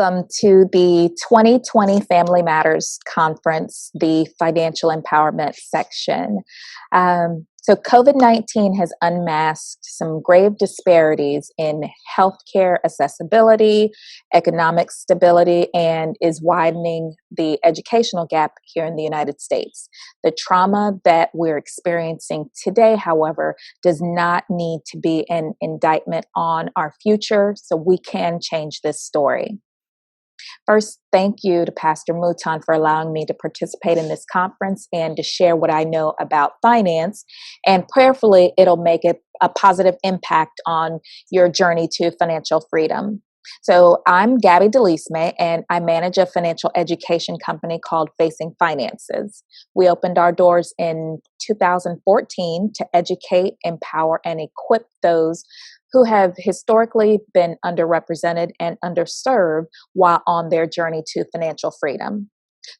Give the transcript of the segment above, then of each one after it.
Welcome to the 2020 Family Matters Conference, the financial empowerment section. So COVID-19 has unmasked some grave disparities in healthcare accessibility, economic stability, and is widening the educational gap here in the United States. The trauma that we're experiencing today, however, does not need to be an indictment on our future, so we can change this story. First, thank you to Pastor Mouton for allowing me to participate in this conference and to share what I know about finance. And prayerfully, it'll make a positive impact on your journey to financial freedom. So I'm Gabby Delisme, and I manage a financial education company called Facing Finances. We opened our doors in 2014 to educate, empower, and equip those who have historically been underrepresented and underserved while on their journey to financial freedom.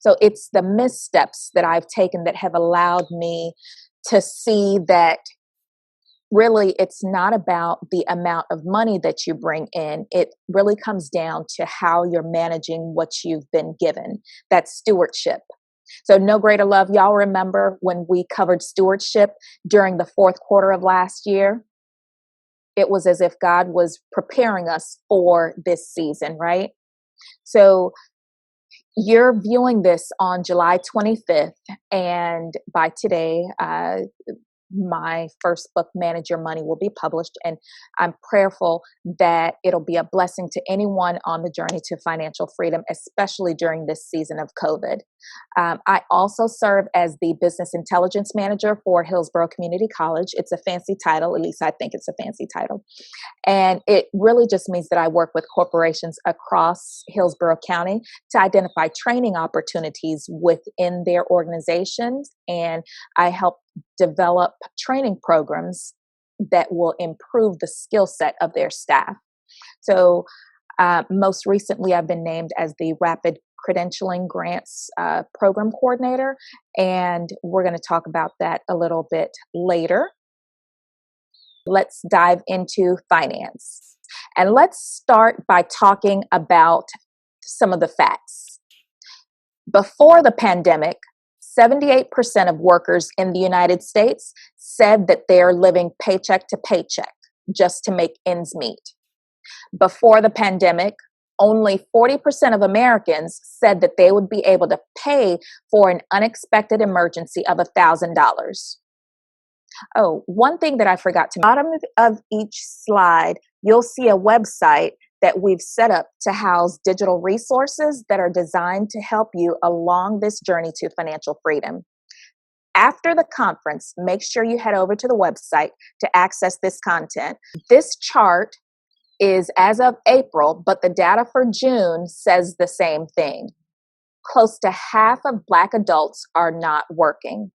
So it's the missteps that I've taken that have allowed me to see that really it's not about the amount of money that you bring in. It really comes down to how you're managing what you've been given. That's stewardship. So no greater love. Y'all remember when we covered stewardship during the fourth quarter of last year? It was as if God was preparing us for this season, right? So you're viewing this on July 25th, and by today, my first book, Manage Your Money, will be published, and I'm prayerful that it'll be a blessing to anyone on the journey to financial freedom, especially during this season of COVID. I also serve as the Business Intelligence Manager for Hillsborough Community College. It's a fancy title, at least I think it's a fancy title. And it really just means that I work with corporations across Hillsborough County to identify training opportunities within their organizations, and I help develop training programs that will improve the skill set of their staff. So most recently, I've been named as the Rapid Credentialing Grants Program Coordinator, and we're going to talk about that a little bit later. Let's dive into finance. And let's start by talking about some of the facts. Before the pandemic, 78% of workers in the United States said that they're living paycheck to paycheck just to make ends meet. Before the pandemic, only 40% of Americans said that they would be able to pay for an unexpected emergency of $1,000. Oh, one thing that I forgot to mention, at the bottom of each slide, you'll see a website that we've set up to house digital resources that are designed to help you along this journey to financial freedom. After the conference, make sure you head over to the website to access this content. This chart is as of April, but the data for June says the same thing. Close to half of Black adults are not working.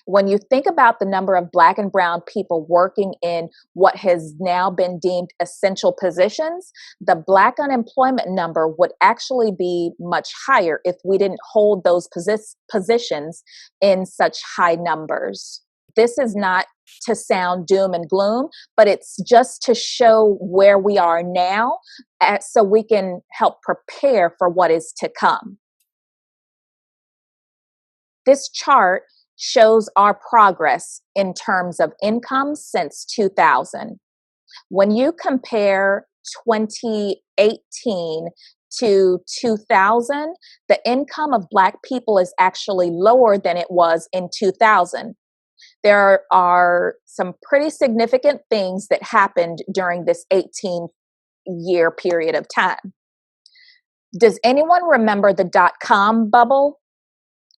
When you think about the number of Black and brown people working in what has now been deemed essential positions, the Black unemployment number would actually be much higher if we didn't hold those positions in such high numbers. This is not to sound doom and gloom, but it's just to show where we are now so we can help prepare for what is to come. This chart shows our progress in terms of income since 2000. When you compare 2018 to 2000, the income of Black people is actually lower than it was in 2000. There are some pretty significant things that happened during this 18-year period of time. Does anyone remember the dot-com bubble?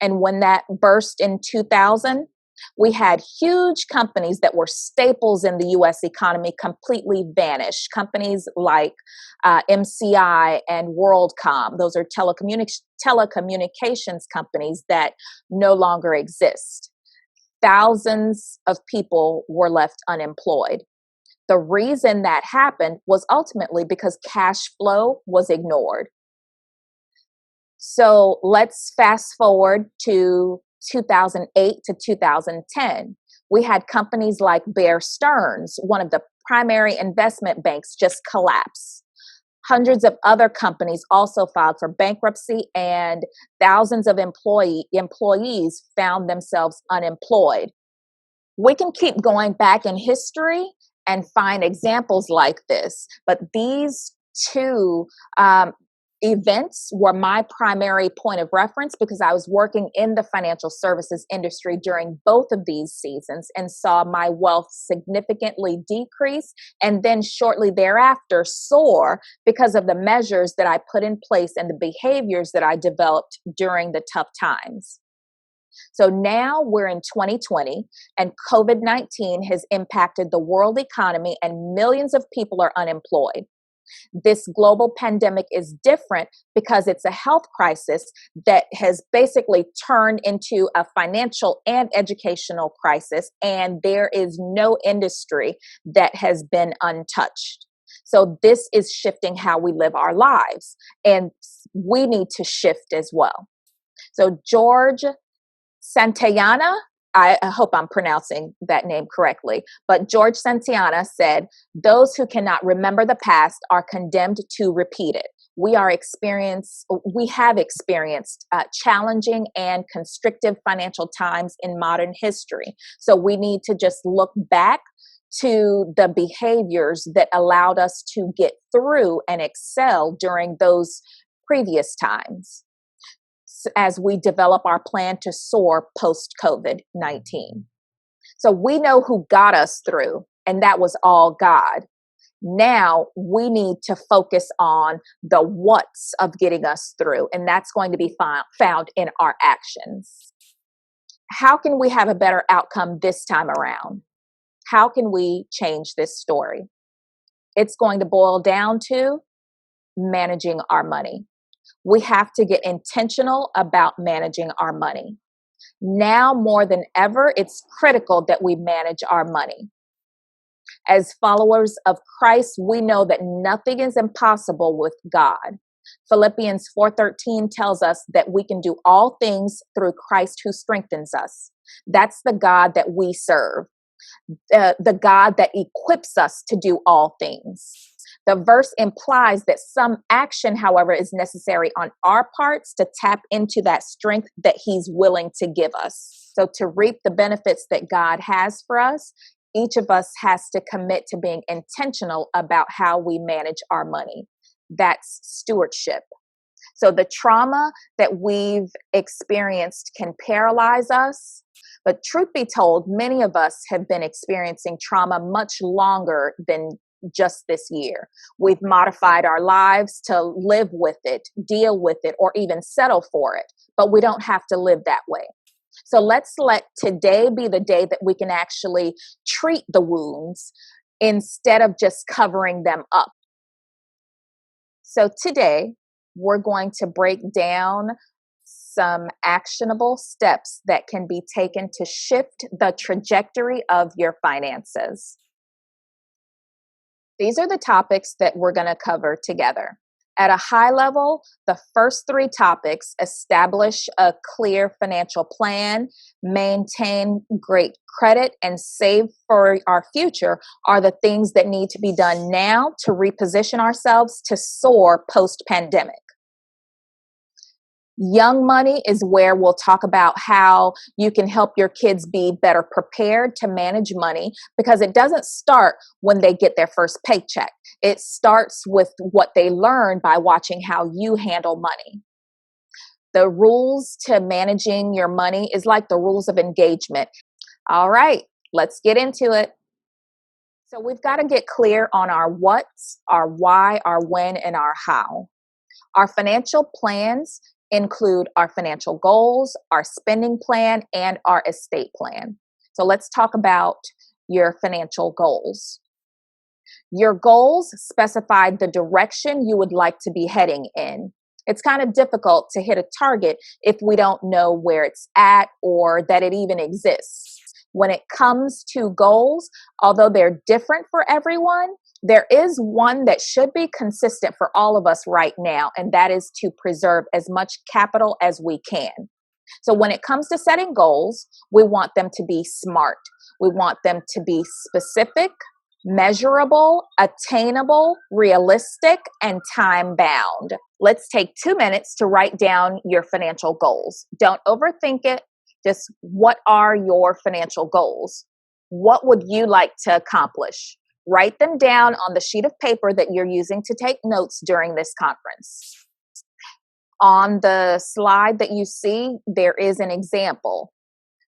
And when that burst in 2000, we had huge companies that were staples in the U.S. economy completely vanish. Companies like MCI and WorldCom, those are telecommunications companies that no longer exist. Thousands of people were left unemployed. The reason that happened was ultimately because cash flow was ignored. So let's fast forward to 2008 to 2010. We had companies like Bear Stearns, one of the primary investment banks, just collapse. Hundreds of other companies also filed for bankruptcy, and thousands of employees found themselves unemployed. We can keep going back in history and find examples like this, but these two events were my primary point of reference because I was working in the financial services industry during both of these seasons and saw my wealth significantly decrease and then shortly thereafter soar because of the measures that I put in place and the behaviors that I developed during the tough times. So now we're in 2020 and COVID-19 has impacted the world economy and millions of people are unemployed. This global pandemic is different because it's a health crisis that has basically turned into a financial and educational crisis, and there is no industry that has been untouched. So this is shifting how we live our lives, and we need to shift as well. So George Santayana, I hope I'm pronouncing that name correctly, but George Santayana said, "Those who cannot remember the past are condemned to repeat it." We have experienced challenging and constrictive financial times in modern history. So we need to just look back to the behaviors that allowed us to get through and excel during those previous times as we develop our plan to soar post-COVID-19. So we know who got us through, and that was all God. Now we need to focus on the what's of getting us through, and that's going to be found in our actions. How can we have a better outcome this time around? How can we change this story? It's going to boil down to managing our money. We have to get intentional about managing our money. Now more than ever, it's critical that we manage our money. As followers of Christ, we know that nothing is impossible with God. Philippians 4:13 tells us that we can do all things through Christ who strengthens us. That's the God that we serve, the God that equips us to do all things. The verse implies that some action, however, is necessary on our parts to tap into that strength that He's willing to give us. So to reap the benefits that God has for us, each of us has to commit to being intentional about how we manage our money. That's stewardship. So the trauma that we've experienced can paralyze us. But truth be told, many of us have been experiencing trauma much longer than just this year. We've modified our lives to live with it, deal with it, or even settle for it. But we don't have to live that way. So let's let today be the day that we can actually treat the wounds instead of just covering them up. So today, we're going to break down some actionable steps that can be taken to shift the trajectory of your finances. These are the topics that we're going to cover together. At a high level, the first three topics: establish a clear financial plan, maintain great credit, and save for our future, are the things that need to be done now to reposition ourselves to soar post-pandemic. Young money is where we'll talk about how you can help your kids be better prepared to manage money, because it doesn't start when they get their first paycheck. It starts with what they learn by watching how you handle money. The rules to managing your money is like the rules of engagement. All right, let's get into it. So we've got to get clear on our what's, our why, our when, and our how. Our financial plans include our financial goals, our spending plan, and our estate plan. So let's talk about your financial goals. Your goals specify the direction you would like to be heading in. It's kind of difficult to hit a target if we don't know where it's at or that it even exists. When it comes to goals, although they're different for everyone, there is one that should be consistent for all of us right now, and that is to preserve as much capital as we can. So when it comes to setting goals, we want them to be smart. We want them to be specific, Measurable, attainable, realistic, and time bound. Let's take 2 minutes to write down your financial goals. Don't overthink it. Just what are your financial goals? What would you like to accomplish? Write them down on the sheet of paper that you're using to take notes during this conference. On the slide that you see, there is an example.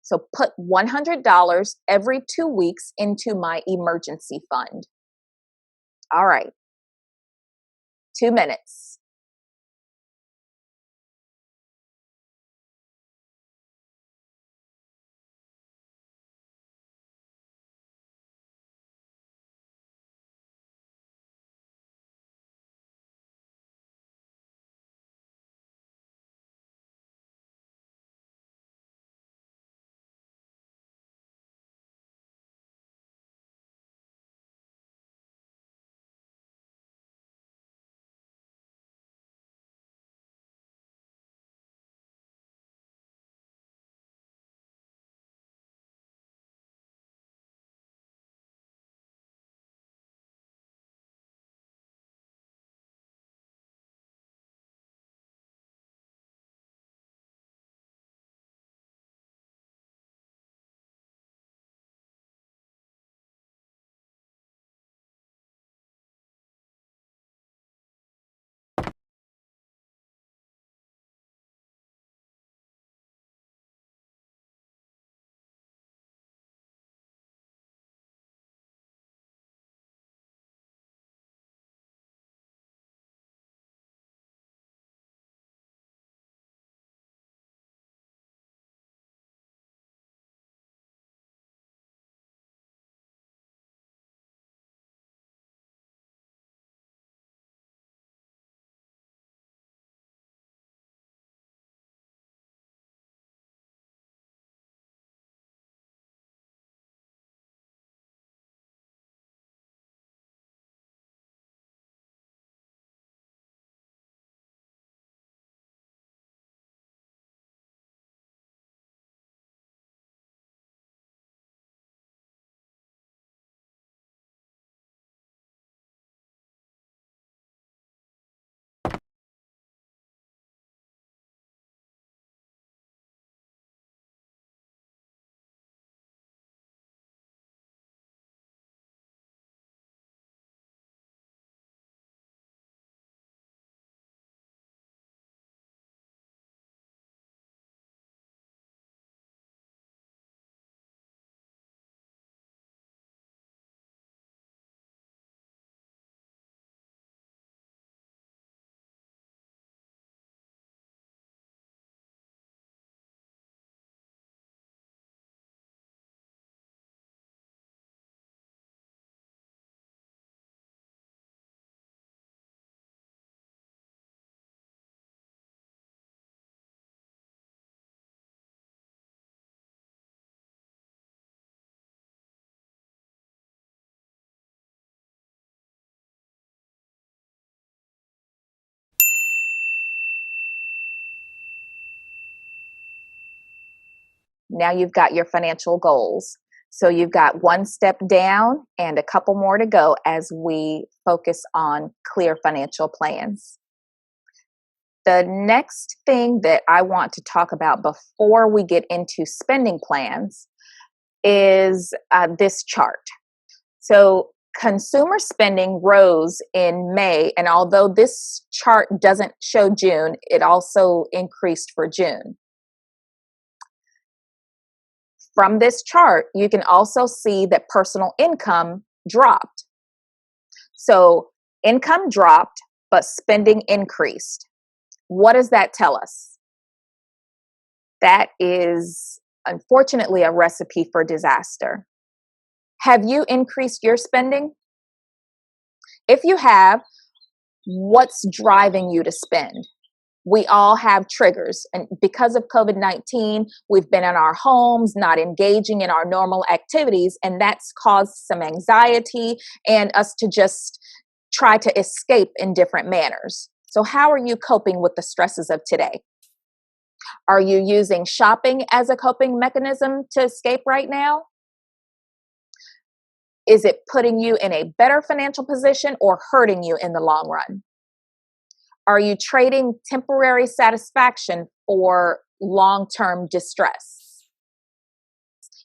So put $100 every 2 weeks into my emergency fund. All right, 2 minutes. Now you've got your financial goals. So you've got one step down and a couple more to go as we focus on clear financial plans. The next thing that I want to talk about before we get into spending plans is this chart. So consumer spending rose in May, and although this chart doesn't show June, it also increased for June. From this chart, you can also see that personal income dropped. So income dropped, but spending increased. What does that tell us? That is unfortunately a recipe for disaster. Have you increased your spending? If you have, what's driving you to spend? We all have triggers. And because of COVID-19, we've been in our homes, not engaging in our normal activities, and that's caused some anxiety and us to just try to escape in different manners. So how are you coping with the stresses of today? Are you using shopping as a coping mechanism to escape right now? Is it putting you in a better financial position or hurting you in the long run? Are you trading temporary satisfaction for long-term distress?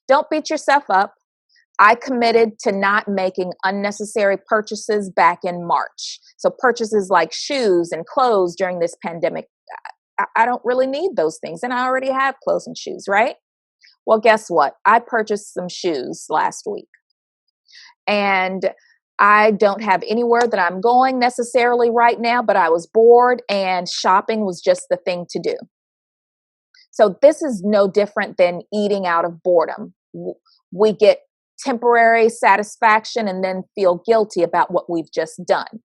Don't beat yourself up. I committed to not making unnecessary purchases back in March. So purchases like shoes and clothes during this pandemic, I don't really need those things. And I already have clothes and shoes, right? Well, guess what? I purchased some shoes last week. And I don't have anywhere that I'm going necessarily right now, but I was bored and shopping was just the thing to do. So this is no different than eating out of boredom. We get temporary satisfaction and then feel guilty about what we've just done.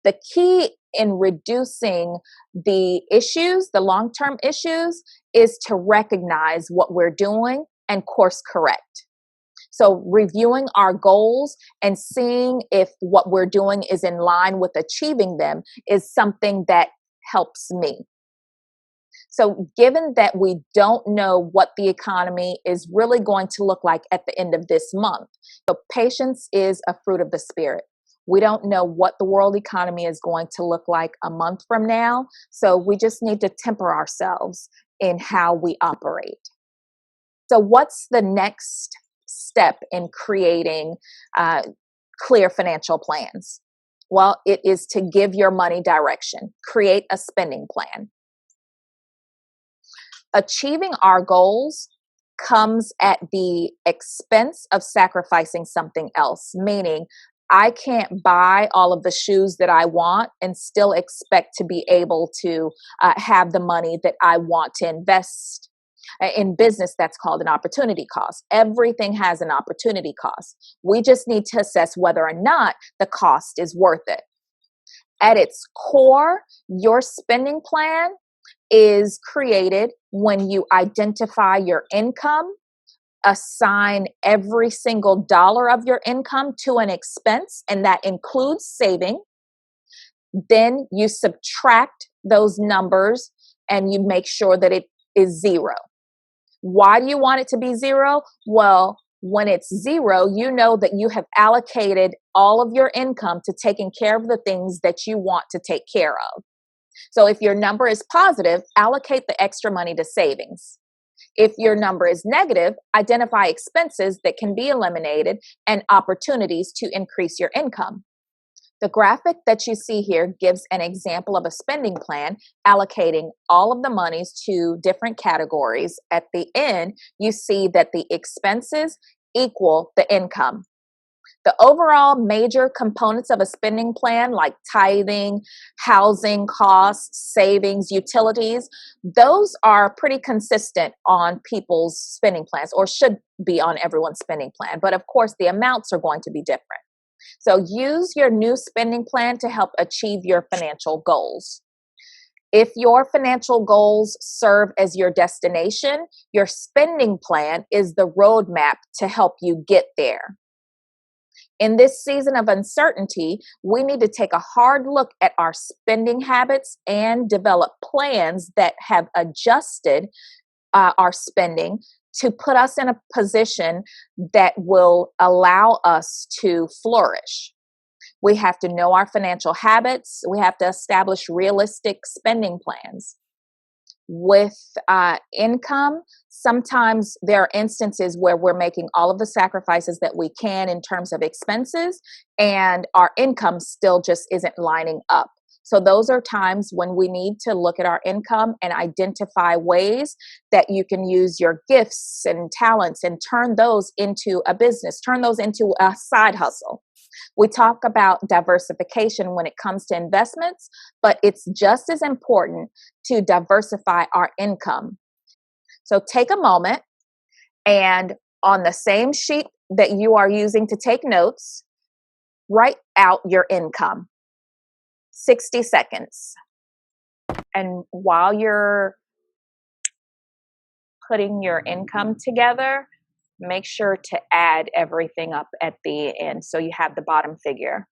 The key in reducing the issues, the long-term issues, is to recognize what we're doing and course correct. So reviewing our goals and seeing if what we're doing is in line with achieving them is something that helps me. So given that we don't know what the economy is really going to look like at the end of this month, so patience is a fruit of the spirit. We don't know what the world economy is going to look like a month from now. So we just need to temper ourselves in how we operate. So what's the next step in creating clear financial plans? Well, it is to give your money direction. Create a spending plan. Achieving our goals comes at the expense of sacrificing something else, meaning I can't buy all of the shoes that I want and still expect to be able to have the money that I want to invest. In business, that's called an opportunity cost. Everything has an opportunity cost. We just need to assess whether or not the cost is worth it. At its core, your spending plan is created when you identify your income, assign every single dollar of your income to an expense, and that includes saving. Then you subtract those numbers and you make sure that it is zero. Why do you want it to be zero? Well, when it's zero, you know that you have allocated all of your income to taking care of the things that you want to take care of. So if your number is positive, allocate the extra money to savings. If your number is negative, identify expenses that can be eliminated and opportunities to increase your income. The graphic that you see here gives an example of a spending plan allocating all of the monies to different categories. At the end, you see that the expenses equal the income. The overall major components of a spending plan, like tithing, housing costs, savings, utilities, those are pretty consistent on people's spending plans, or should be on everyone's spending plan. But of course, the amounts are going to be different. So use your new spending plan to help achieve your financial goals. If your financial goals serve as your destination, your spending plan is the roadmap to help you get there. In this season of uncertainty, we need to take a hard look at our spending habits and develop plans that have adjusted our spending to put us in a position that will allow us to flourish. We have to know our financial habits. We have to establish realistic spending plans. With income, sometimes there are instances where we're making all of the sacrifices that we can in terms of expenses, and our income still just isn't lining up. So those are times when we need to look at our income and identify ways that you can use your gifts and talents and turn those into a business, turn those into a side hustle. We talk about diversification when it comes to investments, but it's just as important to diversify our income. So take a moment and on the same sheet that you are using to take notes, write out your income. 60 seconds. And while you're putting your income together, make sure to add everything up at the end so you have the bottom figure.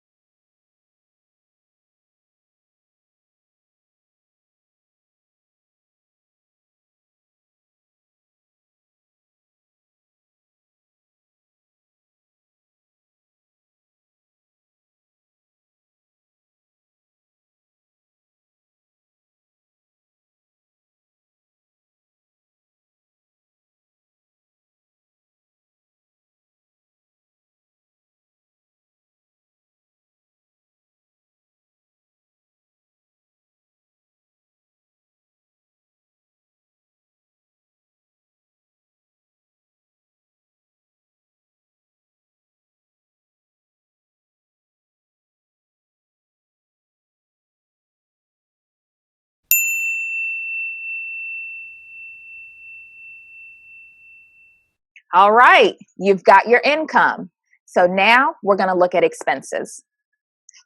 All right, you've got your income. So now we're going to look at expenses.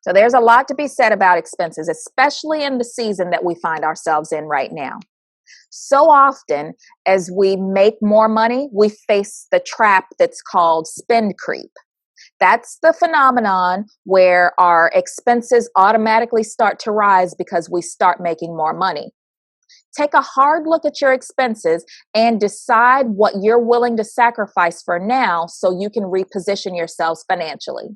So there's a lot to be said about expenses, especially in the season that we find ourselves in right now. So often, as we make more money, we face the trap that's called spend creep. That's the phenomenon where our expenses automatically start to rise because we start making more money. Take a hard look at your expenses and decide what you're willing to sacrifice for now so you can reposition yourselves financially.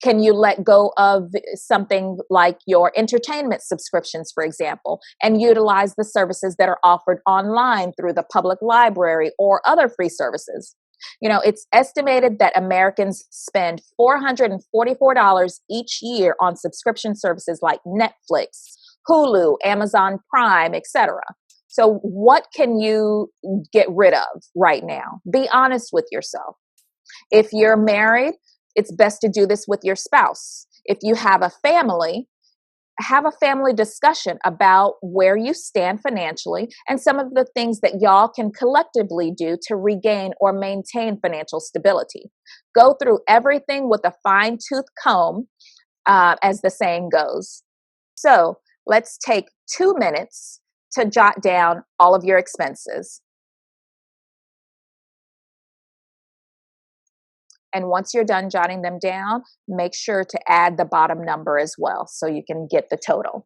Can you let go of something like your entertainment subscriptions, for example, and utilize the services that are offered online through the public library or other free services? You know, it's estimated that Americans spend $444 each year on subscription services like Netflix, Hulu, Amazon Prime, etc. So, what can you get rid of right now? Be honest with yourself. If you're married, it's best to do this with your spouse. If you have a family discussion about where you stand financially and some of the things that y'all can collectively do to regain or maintain financial stability. Go through everything with a fine tooth comb, as the saying goes. So let's take 2 minutes to jot down all of your expenses. And once you're done jotting them down, make sure to add the bottom number as well so you can get the total.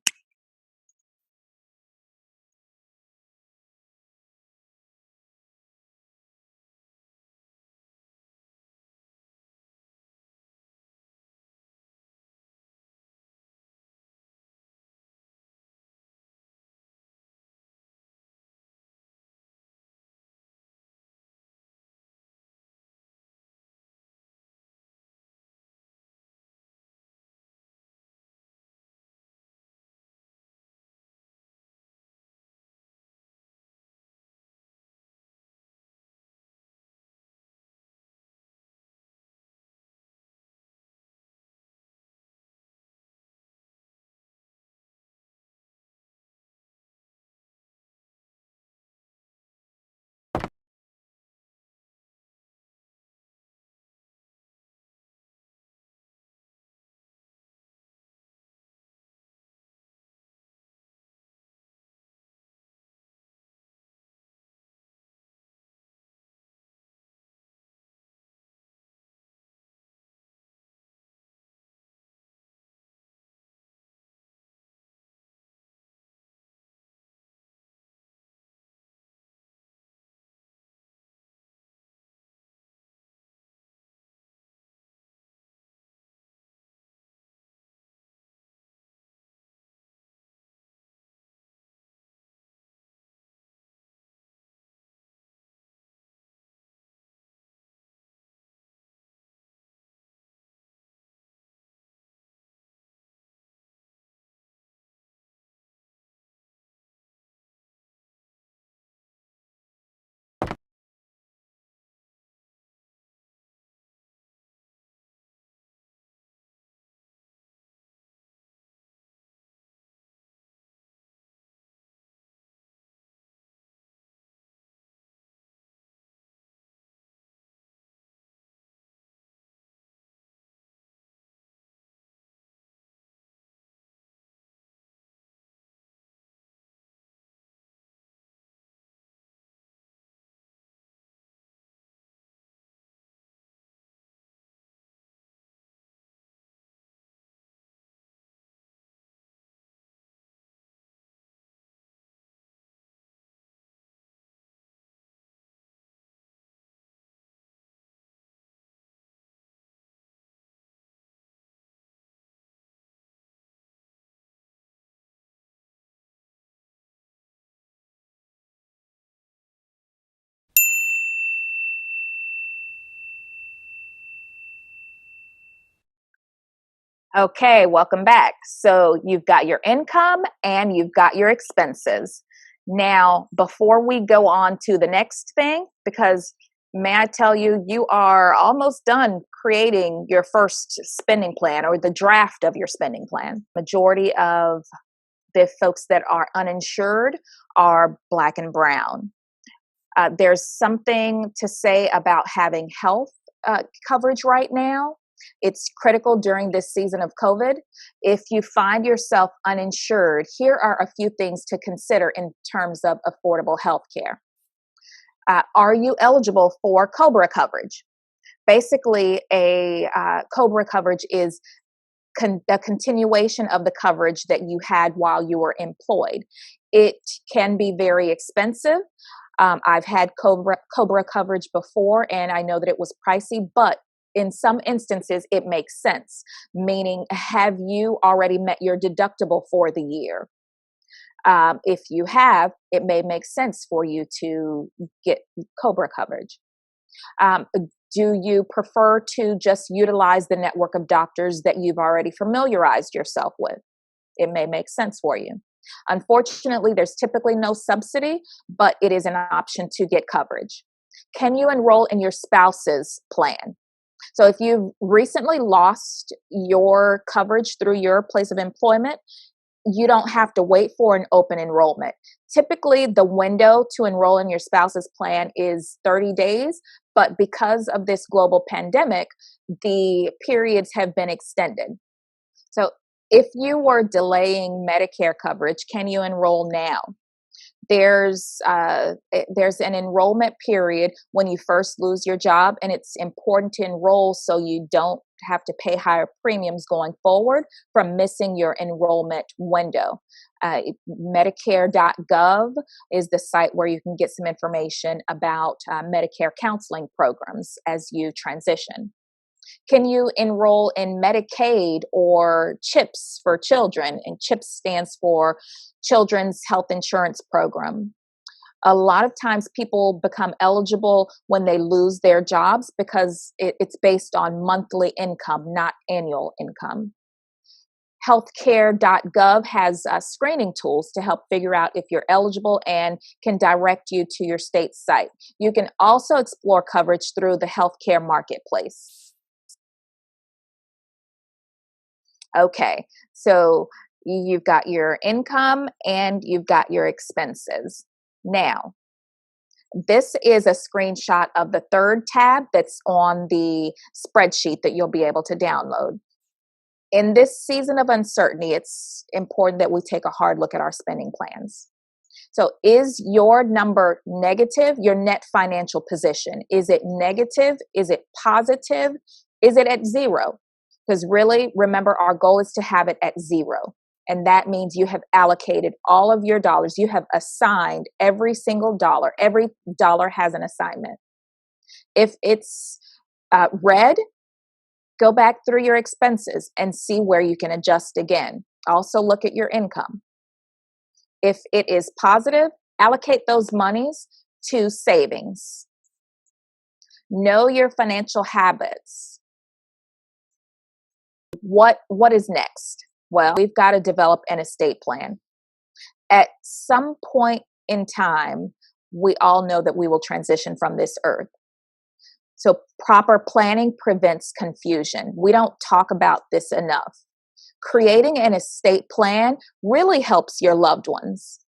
Okay, welcome back. So you've got your income and you've got your expenses. Now, before we go on to the next thing, because may I tell you, you are almost done creating your first spending plan or the draft of your spending plan. Majority of the folks that are uninsured are Black and brown. There's something to say about having health coverage right now. It's critical during this season of COVID. If you find yourself uninsured, here are a few things to consider in terms of affordable health care. Are you eligible for COBRA coverage? Basically, a COBRA coverage is a continuation of the coverage that you had while you were employed. It can be very expensive. I've had COBRA coverage before, and I know that it was pricey, but in some instances, it makes sense. Meaning, have you already met your deductible for the year? If you have, it may make sense for you to get COBRA coverage. Do you prefer to just utilize the network of doctors that you've already familiarized yourself with? It may make sense for you. Unfortunately, there's typically no subsidy, but it is an option to get coverage. Can you enroll in your spouse's plan? So if you've recently lost your coverage through your place of employment, you don't have to wait for an open enrollment. Typically, the window to enroll in your spouse's plan is 30 days, but because of this global pandemic, the periods have been extended. So if you were delaying Medicare coverage, can you enroll now? There's an enrollment period when you first lose your job, and it's important to enroll so you don't have to pay higher premiums going forward from missing your enrollment window. Medicare.gov is the site where you can get some information about Medicare counseling programs as you transition. Can you enroll in Medicaid or CHIPS for children? And CHIPS stands for Children's Health Insurance Program. A lot of times people become eligible when they lose their jobs because it's based on monthly income, not annual income. Healthcare.gov has screening tools to help figure out if you're eligible and can direct you to your state site. You can also explore coverage through the healthcare marketplace. Okay, so you've got your income and you've got your expenses. Now, this is a screenshot of the third tab that's on the spreadsheet that you'll be able to download. In this season of uncertainty, it's important that we take a hard look at our spending plans. So is your number negative, your net financial position? Is it negative? Is it positive? Is it at zero? Because really, remember, our goal is to have it at zero. And that means you have allocated all of your dollars. You have assigned every single dollar. Every dollar has an assignment. If it's red, go back through your expenses and see where you can adjust again. Also look at your income. If it is positive, allocate those monies to savings. Know your financial habits. What is next? Well, we've got to develop an estate plan. At some point in time, we all know that we will transition from this earth. So proper planning prevents confusion. We don't talk about this enough. Creating an estate plan really helps your loved ones.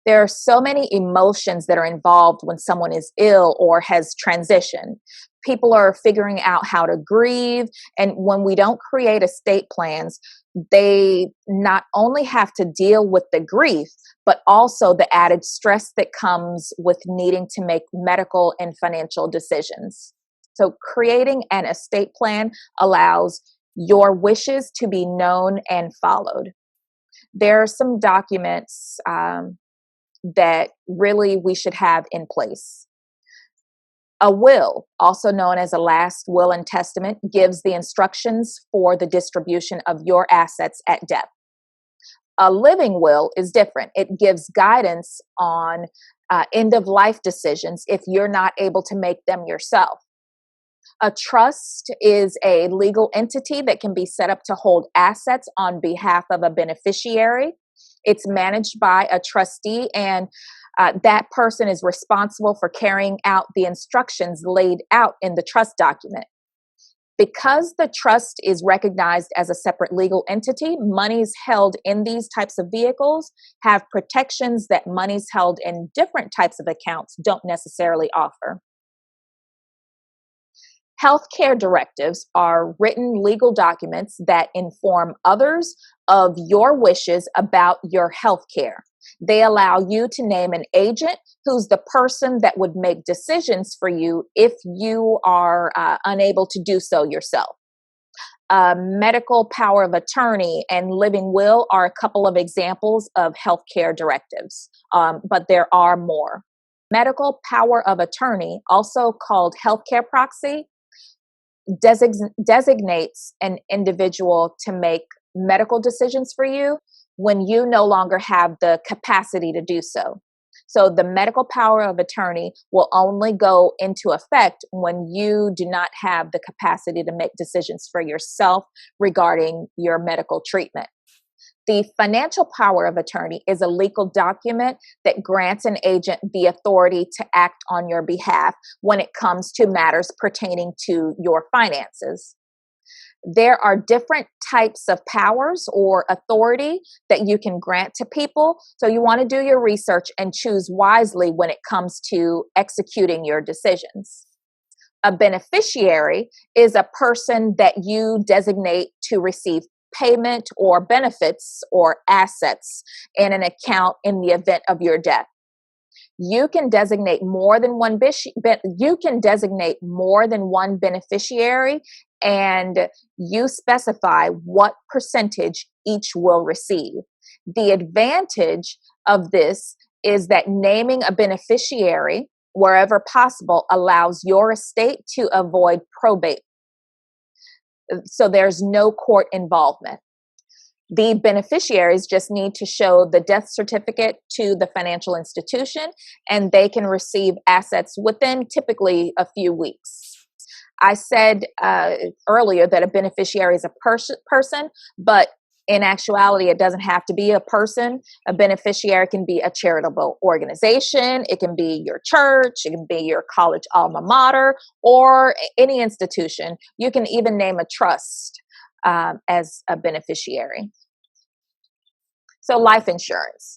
There are so many emotions that are involved when someone is ill or has transitioned. People are figuring out how to grieve. And when we don't create estate plans, they not only have to deal with the grief, but also the added stress that comes with needing to make medical and financial decisions. So creating an estate plan allows your wishes to be known and followed. There are some documents that really we should have in place. A will, also known as a last will and testament, gives the instructions for the distribution of your assets at death. A living will is different. It gives guidance on end-of-life decisions if you're not able to make them yourself. A trust is a legal entity that can be set up to hold assets on behalf of a beneficiary. It's managed by a trustee, and that person is responsible for carrying out the instructions laid out in the trust document. Because the trust is recognized as a separate legal entity, monies held in these types of vehicles have protections that monies held in different types of accounts don't necessarily offer. Healthcare directives are written legal documents that inform others of your wishes about your healthcare. They allow you to name an agent who's the person that would make decisions for you if you are unable to do so yourself. Medical power of attorney and living will are a couple of examples of healthcare directives, but there are more. Medical power of attorney, also called healthcare proxy, designates an individual to make medical decisions for you when you no longer have the capacity to do so. So the medical power of attorney will only go into effect when you do not have the capacity to make decisions for yourself regarding your medical treatment. The financial power of attorney is a legal document that grants an agent the authority to act on your behalf when it comes to matters pertaining to your finances. There are different types of powers or authority that you can grant to people. So you want to do your research and choose wisely when it comes to executing your decisions. A beneficiary is a person that you designate to receive payment or benefits or assets in an account in the event of your death. You can designate more than one beneficiary, and you specify what percentage each will receive. The advantage of this is that naming a beneficiary wherever possible allows your estate to avoid probate. So there's no court involvement. The beneficiaries just need to show the death certificate to the financial institution, and they can receive assets within typically a few weeks. I said earlier that a beneficiary is a person, but in actuality, it doesn't have to be a person. A beneficiary can be a charitable organization. It can be your church. It can be your college alma mater or any institution. You can even name a trust as a beneficiary. So life insurance.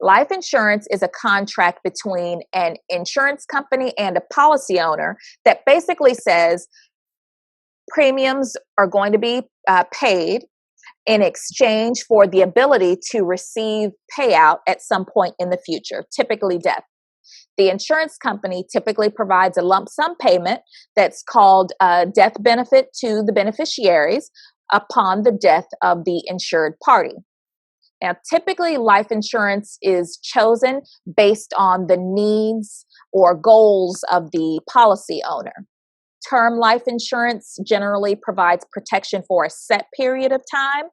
Life insurance is a contract between an insurance company and a policy owner that basically says premiums are going to be paid in exchange for the ability to receive payout at some point in the future, typically death. The insurance company typically provides a lump sum payment that's called a death benefit to the beneficiaries upon the death of the insured party. Now, typically, life insurance is chosen based on the needs or goals of the policy owner. Term life insurance generally provides protection for a set period of time,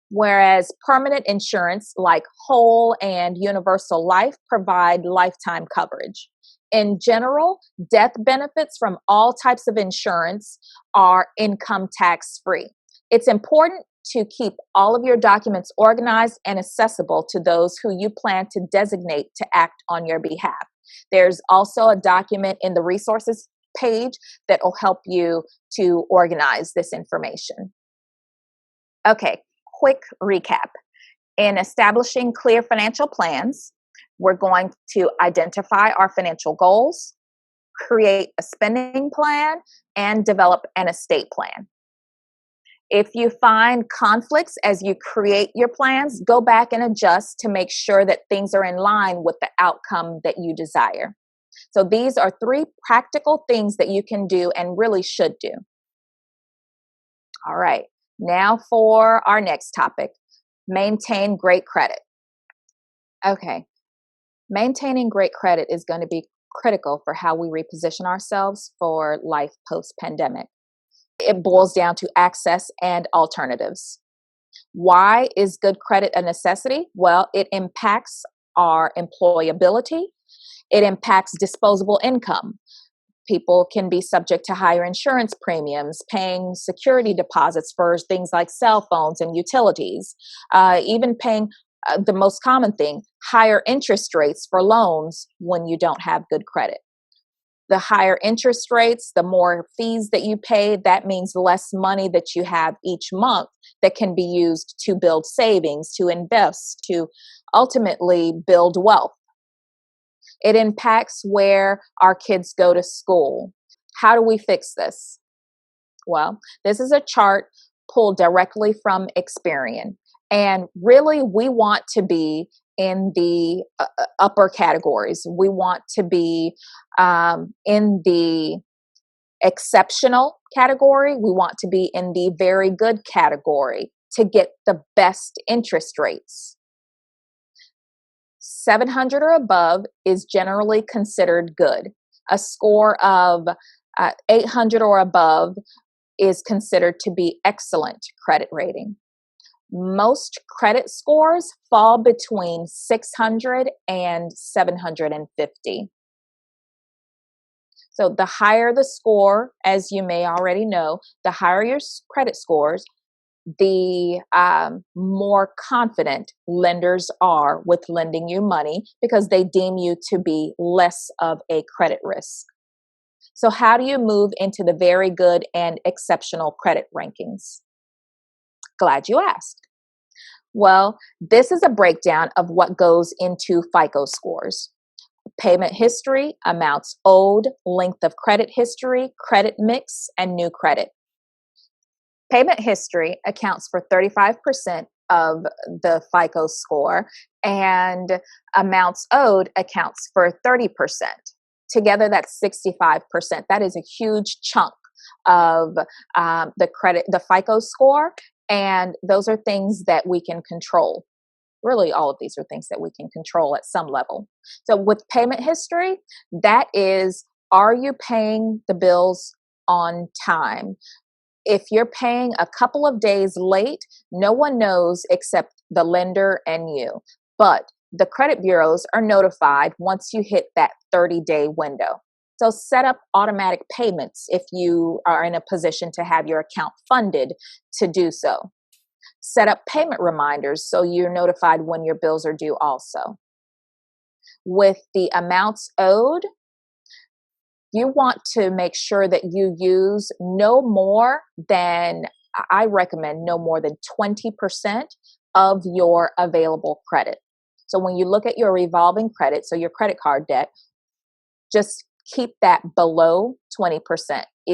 whereas permanent insurance like whole and universal life provide lifetime coverage. In general, death benefits from all types of insurance are income tax free. It's important to keep all of your documents organized and accessible to those who you plan to designate to act on your behalf. There's also a document in the resources page that will help you to organize this information. Okay, quick recap. In establishing clear financial plans, we're going to identify our financial goals, create a spending plan, and develop an estate plan. If you find conflicts as you create your plans, go back and adjust to make sure that things are in line with the outcome that you desire. So these are 3 practical things that you can do and really should do. All right, now for our next topic, maintain great credit. Okay, maintaining great credit is going to be critical for how we reposition ourselves for life post-pandemic. It boils down to access and alternatives. Why is good credit a necessity? Well, it impacts our employability. It impacts disposable income. People can be subject to higher insurance premiums, paying security deposits for things like cell phones and utilities, even paying the most common thing, higher interest rates for loans when you don't have good credit. The higher interest rates, the more fees that you pay, that means less money that you have each month that can be used to build savings, to invest, to ultimately build wealth. It impacts where our kids go to school. How do we fix this? Well, this is a chart pulled directly from Experian. And really, we want to be in the upper categories. We want to be in the exceptional category. We want to be in the very good category to get the best interest rates. 700 or above is generally considered good. A score of 800 or above is considered to be excellent credit rating. Most credit scores fall between 600 and 750. So the higher the score, as you may already know, the higher your credit scores, the more confident lenders are with lending you money because they deem you to be less of a credit risk. So how do you move into the very good and exceptional credit rankings? Glad you asked. Well, this is a breakdown of what goes into FICO scores. Payment history, amounts owed, length of credit history, credit mix, and new credit. Payment history accounts for 35% of the FICO score, and amounts owed accounts for 30%. Together, that's 65%. That is a huge chunk of the FICO score, and those are things that we can control. Really, all of these are things that we can control at some level. So with payment history, that is, are you paying the bills on time? If you're paying a couple of days late, no one knows except the lender and you. But the credit bureaus are notified once you hit that 30-day window. So set up automatic payments if you are in a position to have your account funded to do so. Set up payment reminders so you're notified when your bills are due also. With the amounts owed, you want to make sure that you use no more than, I recommend no more than 20% of your available credit. So when you look at your revolving credit, so your credit card debt, just keep that below 20%.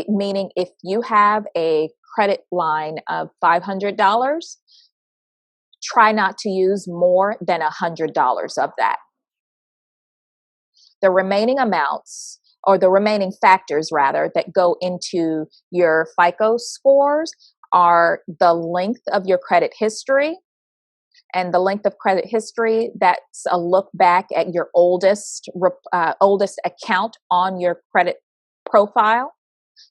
Meaning if you have a credit line of $500, try not to use more than $100 of that. The remaining amounts, or the remaining factors rather, that go into your FICO scores are the length of your credit history. And the length of credit history, that's a look back at your oldest account on your credit profile.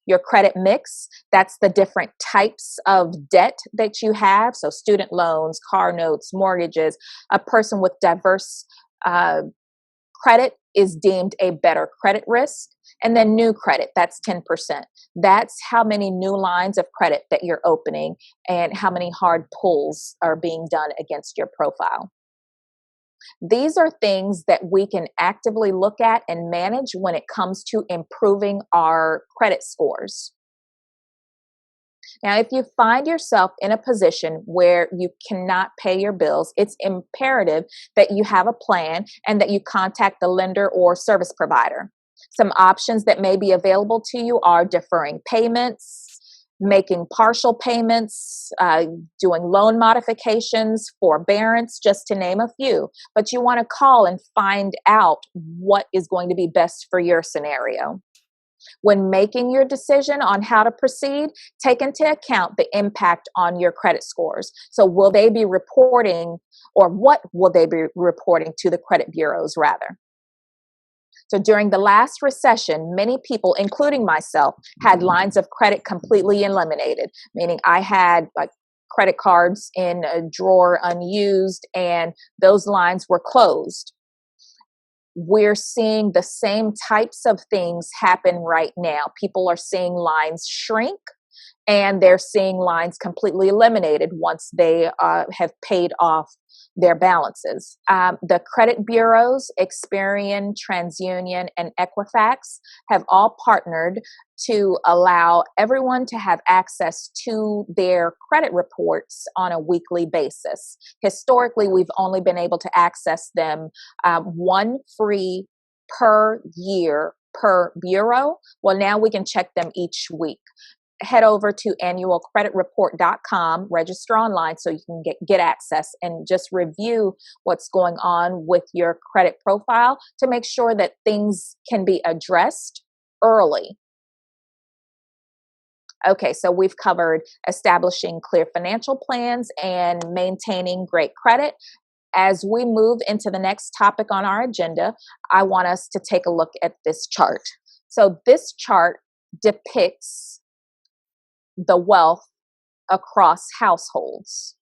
Your credit mix, that's the different types of debt that you have. So student loans, car notes, mortgages. A person with diverse credit is deemed a better credit risk. And then new credit, that's 10%. That's how many new lines of credit that you're opening and how many hard pulls are being done against your profile. These are things that we can actively look at and manage when it comes to improving our credit scores. Now, if you find yourself in a position where you cannot pay your bills, it's imperative that you have a plan and that you contact the lender or service provider. Some options that may be available to you are deferring payments, making partial payments, doing loan modifications, forbearance, just to name a few. But you want to call and find out what is going to be best for your scenario. When making your decision on how to proceed, take into account the impact on your credit scores. So will they be reporting, or what will they be reporting to the credit bureaus rather? So during the last recession, many people, including myself, had lines of credit completely eliminated, meaning I had like credit cards in a drawer unused and those lines were closed. We're seeing the same types of things happen right now. People are seeing lines shrink and they're seeing lines completely eliminated once they have paid off their balances. The credit bureaus, Experian, TransUnion, and Equifax, have all partnered to allow everyone to have access to their credit reports on a weekly basis. Historically, we've only been able to access them one free per year per bureau. Well, now we can check them each week. Head over to annualcreditreport.com, register online so you can get access and just review what's going on with your credit profile to make sure that things can be addressed early. Okay, so we've covered establishing clear financial plans and maintaining great credit. As we move into the next topic on our agenda, I want us to take a look at this chart. So this chart depicts the wealth across households.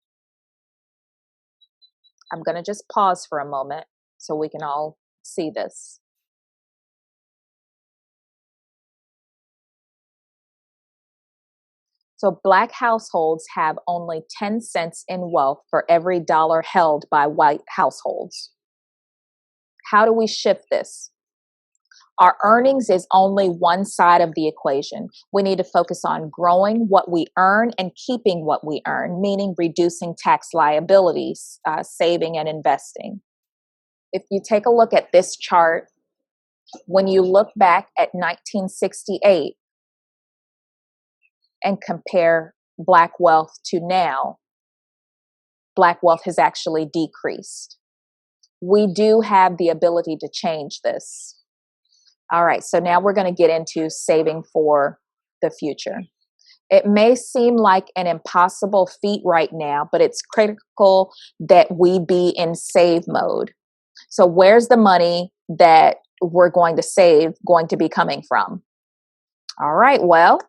I'm going to just pause for a moment so we can all see this. So Black households have only 10 cents in wealth for every dollar held by white households. How do we shift this? Our earnings is only one side of the equation. We need to focus on growing what we earn and keeping what we earn, meaning reducing tax liabilities, saving and investing. If you take a look at this chart, when you look back at 1968 and compare Black wealth to now, Black wealth has actually decreased. We do have the ability to change this. All right, so now we're going to get into saving for the future. It may seem like an impossible feat right now, but it's critical that we be in save mode. So where's the money that we're going to save going to be coming from? All right, well,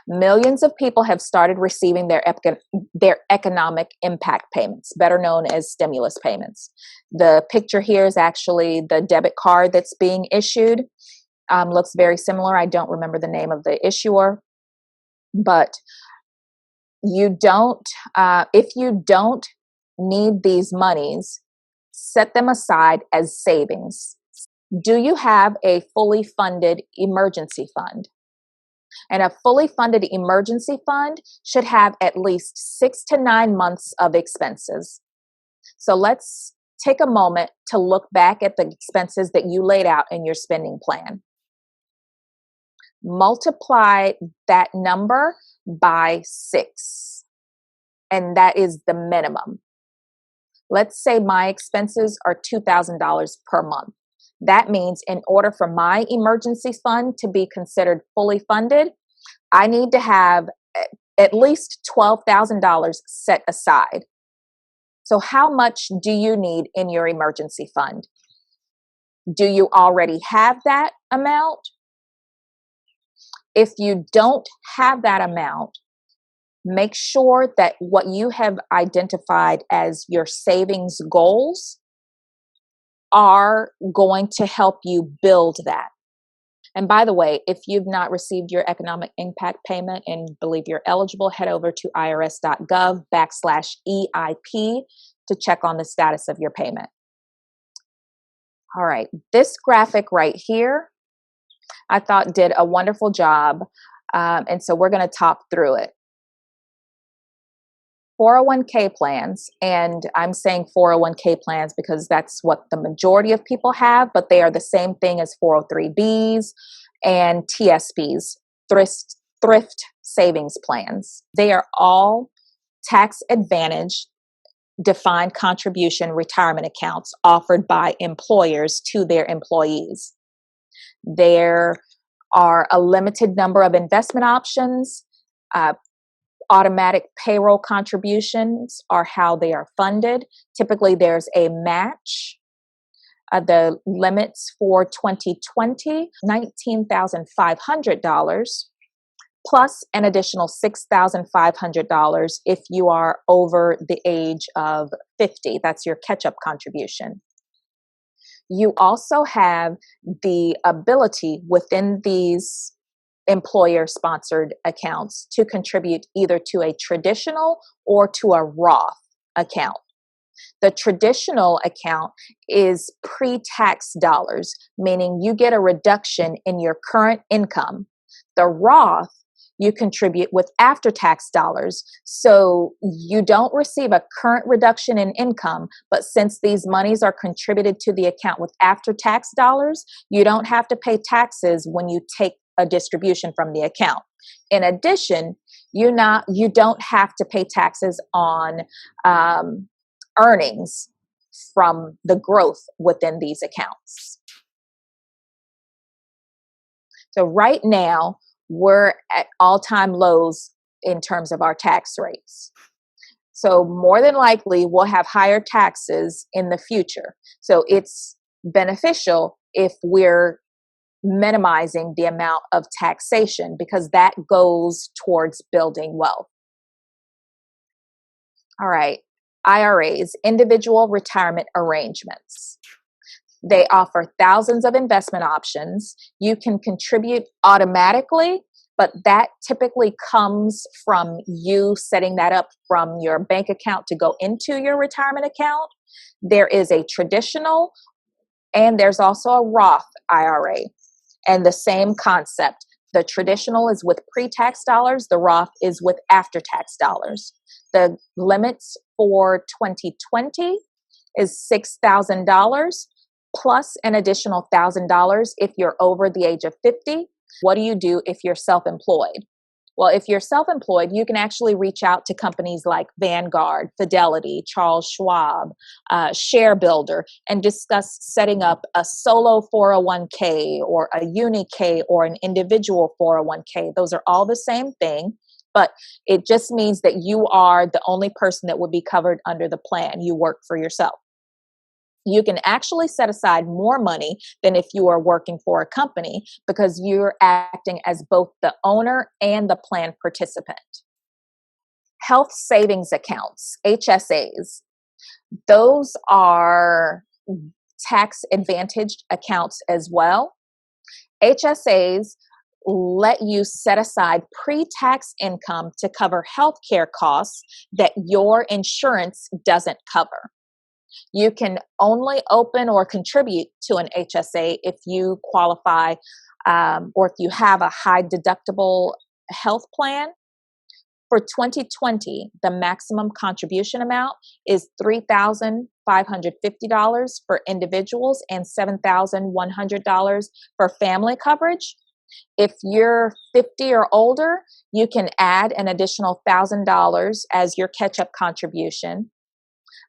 millions of people have started receiving their economic impact payments, better known as stimulus payments. The picture here is actually the debit card that's being issued. Looks very similar. I don't remember the name of the issuer, but if you don't need these monies, set them aside as savings. Do you have a fully funded emergency fund? And a fully funded emergency fund should have at least 6 to 9 months of expenses. So let's take a moment to look back at the expenses that you laid out in your spending plan. Multiply that number by 6, and that is the minimum. Let's say my expenses are $2,000 per month. That means in order for my emergency fund to be considered fully funded, I need to have at least $12,000 set aside. So how much do you need in your emergency fund? Do you already have that amount? If you don't have that amount, make sure that what you have identified as your savings goals are going to help you build that. And by the way, if you've not received your economic impact payment and believe you're eligible, head over to irs.gov/EIP to check on the status of your payment. All right, this graphic right here, I thought did a wonderful job. And so we're going to talk through it. 401k plans, and I'm saying 401k plans because that's what the majority of people have, but they are the same thing as 403bs and TSPs, thrift savings plans. They are all tax advantage defined contribution retirement accounts offered by employers to their employees. There are a limited number of investment options. Automatic payroll contributions are how they are funded. Typically, there's a match. The limits for 2020, $19,500, plus an additional $6,500 if you are over the age of 50. That's your catch-up contribution. You also have the ability within these employer sponsored accounts to contribute either to a traditional or to a Roth account. The traditional account is pre-tax dollars, meaning you get a reduction in your current income. The Roth, you contribute with after-tax dollars, so you don't receive a current reduction in income, but since these monies are contributed to the account with after-tax dollars, you don't have to pay taxes when you take a distribution from the account. In addition, you don't have to pay taxes on earnings from the growth within these accounts. So right now, we're at all-time lows in terms of our tax rates. So more than likely, we'll have higher taxes in the future. So it's beneficial if we're minimizing the amount of taxation, because that goes towards building wealth. All right, IRAs, individual retirement arrangements. They offer thousands of investment options. You can contribute automatically, but that typically comes from you setting that up from your bank account to go into your retirement account. There is a traditional, and there's also a Roth IRA, and the same concept. The traditional is with pre-tax dollars. The Roth is with after-tax dollars. The limits for 2020 is $6,000 plus an additional $1,000 if you're over the age of 50. What do you do if you're self-employed? Well, if you're self-employed, you can actually reach out to companies like Vanguard, Fidelity, Charles Schwab, ShareBuilder, and discuss setting up a solo 401k or a uni-K or an individual 401k. Those are all the same thing, but it just means that you are the only person that would be covered under the plan. You work for yourself. You can actually set aside more money than if you are working for a company, because you're acting as both the owner and the plan participant. Health savings accounts, HSAs, those are tax advantaged accounts as well. HSAs let you set aside pre-tax income to cover healthcare costs that your insurance doesn't cover. You can only open or contribute to an HSA if you qualify or if you have a high deductible health plan. For 2020, the maximum contribution amount is $3,550 for individuals and $7,100 for family coverage. If you're 50 or older, you can add an additional $1,000 as your catch-up contribution.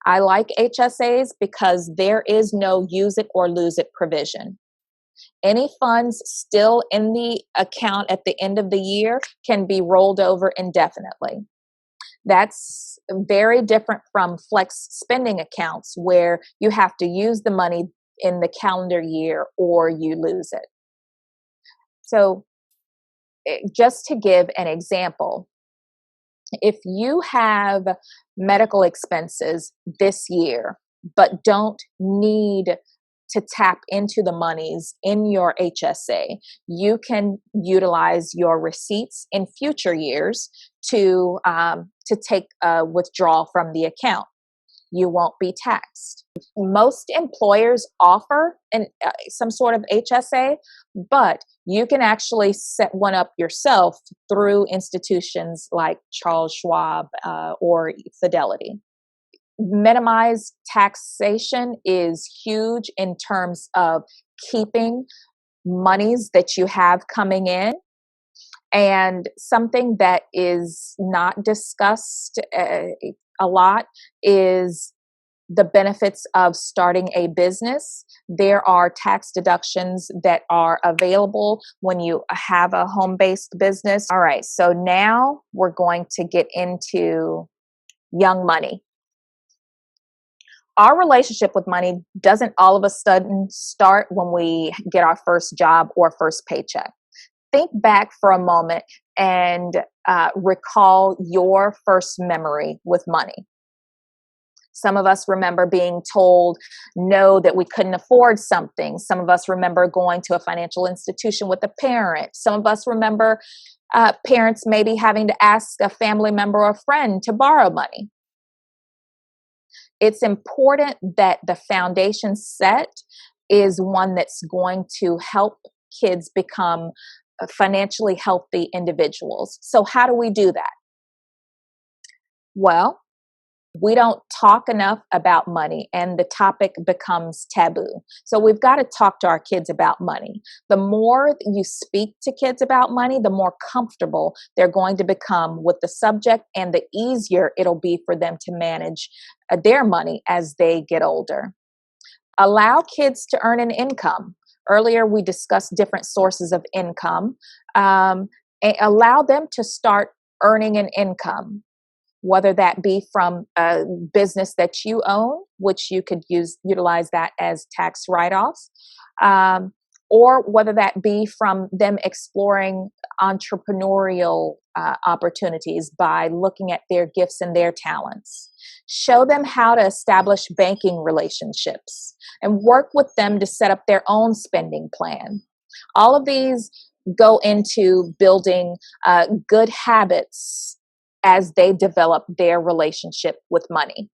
I like HSAs because there is no use it or lose it provision. Any funds still in the account at the end of the year can be rolled over indefinitely. That's very different from flex spending accounts where you have to use the money in the calendar year or you lose it. So just to give an example, if you have medical expenses this year, but don't need to tap into the monies in your HSA, you can utilize your receipts in future years to take a withdrawal from the account. You won't be taxed. Most employers offer some sort of HSA, but you can actually set one up yourself through institutions like Charles Schwab or Fidelity. Minimized taxation is huge in terms of keeping monies that you have coming in. And something that is not discussed a lot is the benefits of starting a business. There are tax deductions that are available when you have a home-based business. All right, so now we're going to get into young money. Our relationship with money doesn't all of a sudden start when we get our first job or first paycheck. Think back for a moment and recall your first memory with money. Some of us remember being told no, that we couldn't afford something. Some of us remember going to a financial institution with a parent. Some of us remember parents maybe having to ask a family member or friend to borrow money. It's important that the foundation set is one that's going to help kids become financially healthy individuals. So how do we do that? Well, we don't talk enough about money, and the topic becomes taboo. So we've got to talk to our kids about money. The more you speak to kids about money, the more comfortable they're going to become with the subject, and the easier it'll be for them to manage their money as they get older. Allow kids to earn an income. Earlier, we discussed different sources of income. And allow them to start earning an income, whether that be from a business that you own, which you could utilize that as tax write-offs, or whether that be from them exploring entrepreneurial opportunities by looking at their gifts and their talents. Show them how to establish banking relationships and work with them to set up their own spending plan. All of these go into building good habits as they develop their relationship with money.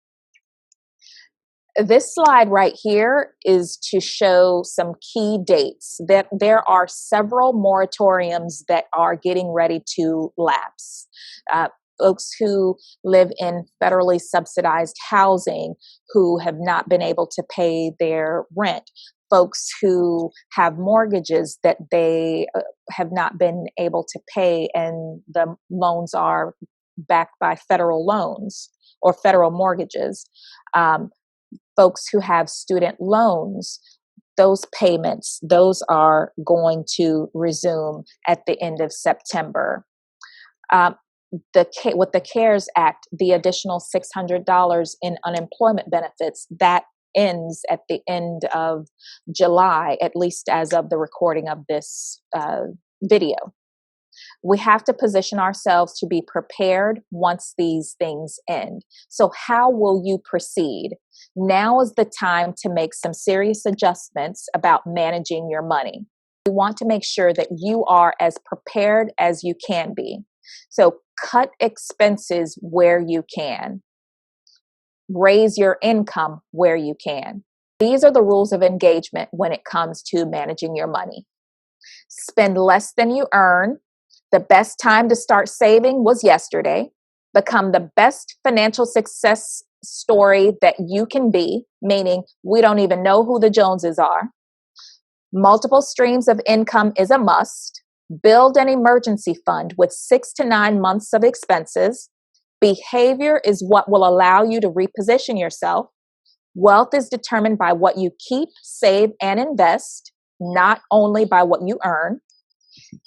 This slide right here is to show some key dates. That there are several moratoriums that are getting ready to lapse. Folks who live in federally subsidized housing who have not been able to pay their rent. Folks who have mortgages that they have not been able to pay, and the loans are backed by federal loans or federal mortgages. Folks who have student loans, those payments, those are going to resume at the end of September. With the CARES Act, the additional $600 in unemployment benefits, that ends at the end of July, at least as of the recording of this video. We have to position ourselves to be prepared once these things end. So how will you proceed? Now is the time to make some serious adjustments about managing your money. We want to make sure that you are as prepared as you can be. So cut expenses where you can. Raise your income where you can. These are the rules of engagement when it comes to managing your money. Spend less than you earn. The best time to start saving was yesterday. Become the best financial success story that you can be, meaning we don't even know who the Joneses are. Multiple streams of income is a must. Build an emergency fund with 6 to 9 months of expenses. Behavior is what will allow you to reposition yourself. Wealth is determined by what you keep, save, and invest, not only by what you earn.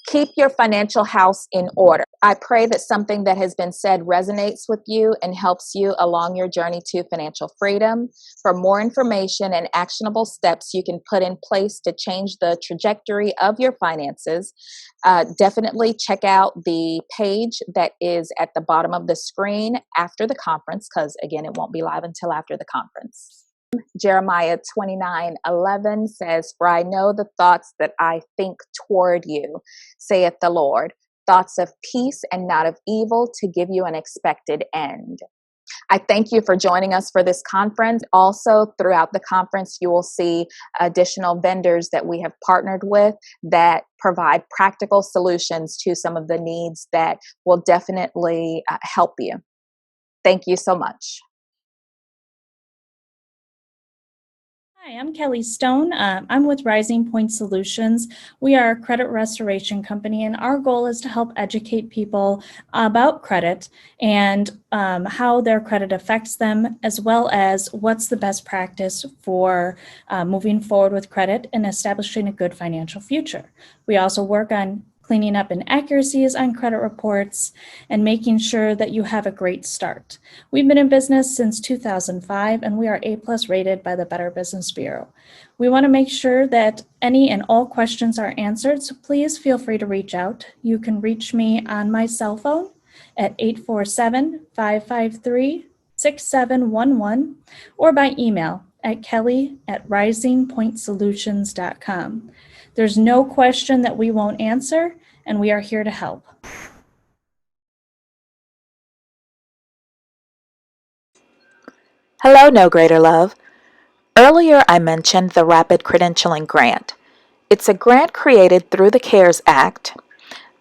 Keep your financial house in order. I pray that something that has been said resonates with you and helps you along your journey to financial freedom. For more information and actionable steps you can put in place to change the trajectory of your finances, definitely check out the page that is at the bottom of the screen after the conference, because again, it won't be live until after the conference. Jeremiah 29:11 says, "For I know the thoughts that I think toward you, saith the Lord, thoughts of peace and not of evil, to give you an expected end." I thank you for joining us for this conference. Also, throughout the conference, you will see additional vendors that we have partnered with that provide practical solutions to some of the needs that will definitely help you. Thank you so much. Hi, I'm Kelly Stone. I'm with Rising Point Solutions. We are a credit restoration company, and our goal is to help educate people about credit and how their credit affects them, as well as what's the best practice for moving forward with credit and establishing a good financial future. We also work on cleaning up inaccuracies on credit reports, and making sure that you have a great start. We've been in business since 2005, and we are A+ rated by the Better Business Bureau. We want to make sure that any and all questions are answered, so please feel free to reach out. You can reach me on my cell phone at 847-553-6955. 888-646-6711 or by email at kelly@risingpointsolutions.com. There's no question that we won't answer, and we are here to help. Hello, No Greater Love. Earlier, I mentioned the Rapid Credentialing Grant. It's a grant created through the CARES Act.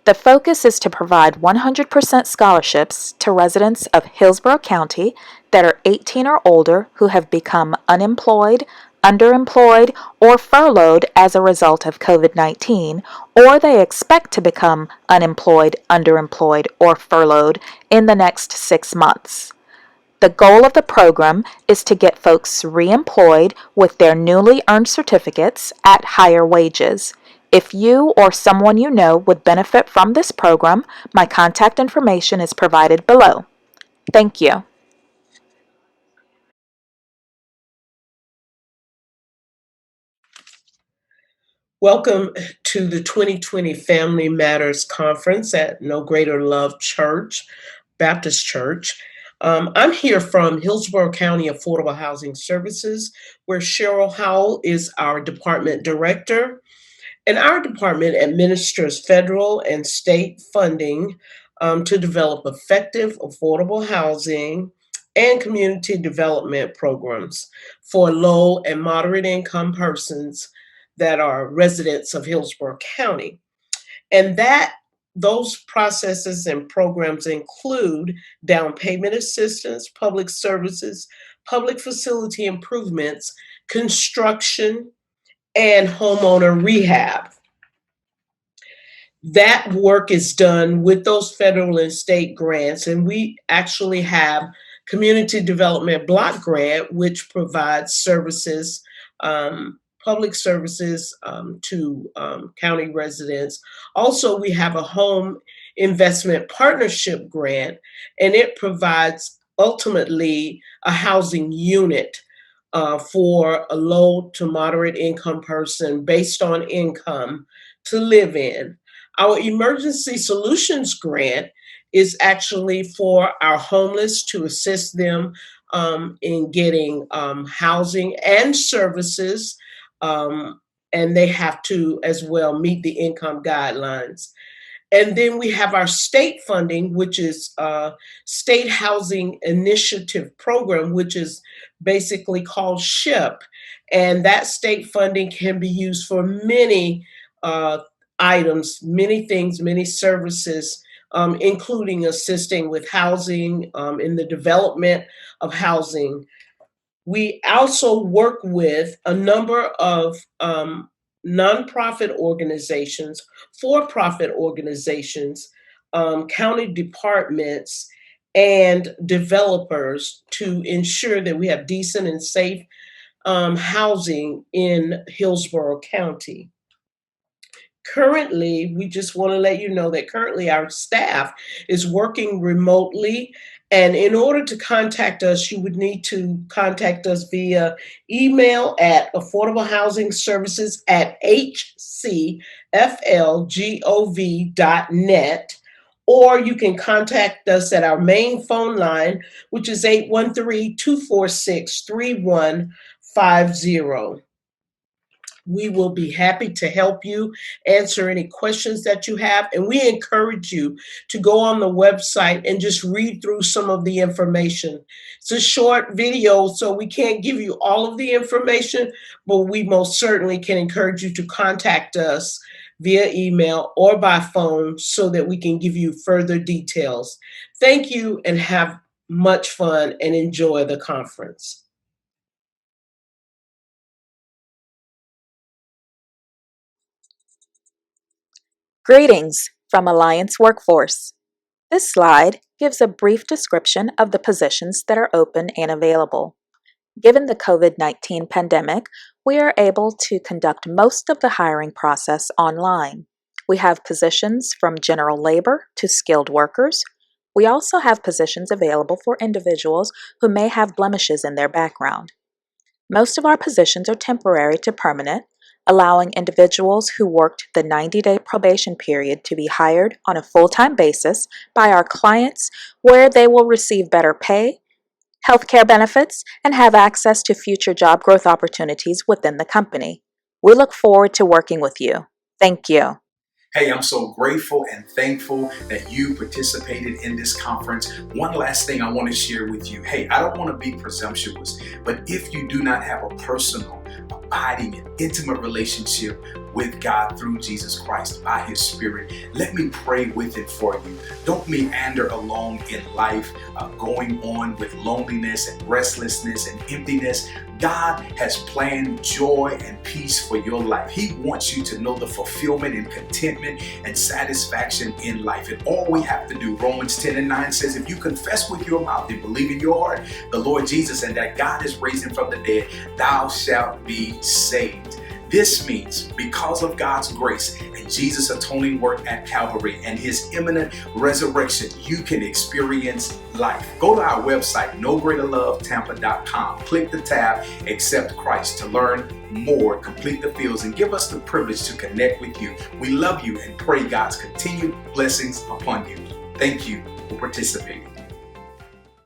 The focus is to provide 100% scholarships to residents of Hillsborough County that are 18 or older who have become unemployed, underemployed, or furloughed as a result of COVID-19, or they expect to become unemployed, underemployed, or furloughed in the next 6 months. The goal of the program is to get folks reemployed with their newly earned certificates at higher wages. If you or someone you know would benefit from this program, my contact information is provided below. Thank you. Welcome to the 2020 Family Matters Conference at No Greater Love Church, Baptist Church. I'm here from Hillsborough County Affordable Housing Services, where Cheryl Howell is our department director. And our department administers federal and state funding to develop effective, affordable housing and community development programs for low and moderate income persons that are residents of Hillsborough County. And those processes and programs include down payment assistance, public services, public facility improvements, construction, and homeowner rehab. That work is done with those federal and state grants, and we actually have Community Development Block Grant, which provides services, public services to county residents. Also, we have a Home Investment Partnership Grant, and it provides ultimately a housing unit for a low to moderate income person based on income to live in. Our Emergency Solutions Grant is actually for our homeless to assist them in getting housing and services, and they have to as well meet the income guidelines. And then we have our state funding, which is State Housing Initiative Program, which is basically called SHIP. And that state funding can be used for many items, many things, many services, including assisting with housing, in the development of housing. We also work with a number of nonprofit organizations, for-profit organizations, county departments, and developers to ensure that we have decent and safe housing in Hillsborough County. Currently, we just want to let you know that currently our staff is working remotely. And in order to contact us, you would need to contact us via email at affordablehousingservices@hcflgov.net, or you can contact us at our main phone line, which is 813-246-3150. We will be happy to help you answer any questions that you have. And we encourage you to go on the website and just read through some of the information. It's a short video, so we can't give you all of the information, but we most certainly can encourage you to contact us via email or by phone so that we can give you further details. Thank you and have much fun and enjoy the conference. Greetings from Alliance Workforce. This slide gives a brief description of the positions that are open and available. Given the COVID-19 pandemic, we are able to conduct most of the hiring process online. We have positions from general labor to skilled workers. We also have positions available for individuals who may have blemishes in their background. Most of our positions are temporary to permanent, allowing individuals who worked the 90-day probation period to be hired on a full-time basis by our clients, where they will receive better pay, healthcare benefits, and have access to future job growth opportunities within the company. We look forward to working with you. Thank you. Hey, I'm so grateful and thankful that you participated in this conference. One last thing I want to share with you. Hey, I don't want to be presumptuous, but if you do not have a personal, abiding, and intimate relationship with God through Jesus Christ by His Spirit, let me pray with it for you. Don't meander along in life, going on with loneliness and restlessness and emptiness. God has planned joy and peace for your life. He wants you to know the fulfillment and contentment and satisfaction in life. And all we have to do, Romans 10:9 says, if you confess with your mouth and believe in your heart the Lord Jesus and that God has raised Him from the dead, thou shalt be saved. This means because of God's grace and Jesus' atoning work at Calvary and His imminent resurrection, you can experience life. Go to our website, NoGreaterLoveTampa.com. Click the tab, Accept Christ, to learn more, complete the fields, and give us the privilege to connect with you. We love you and pray God's continued blessings upon you. Thank you for participating.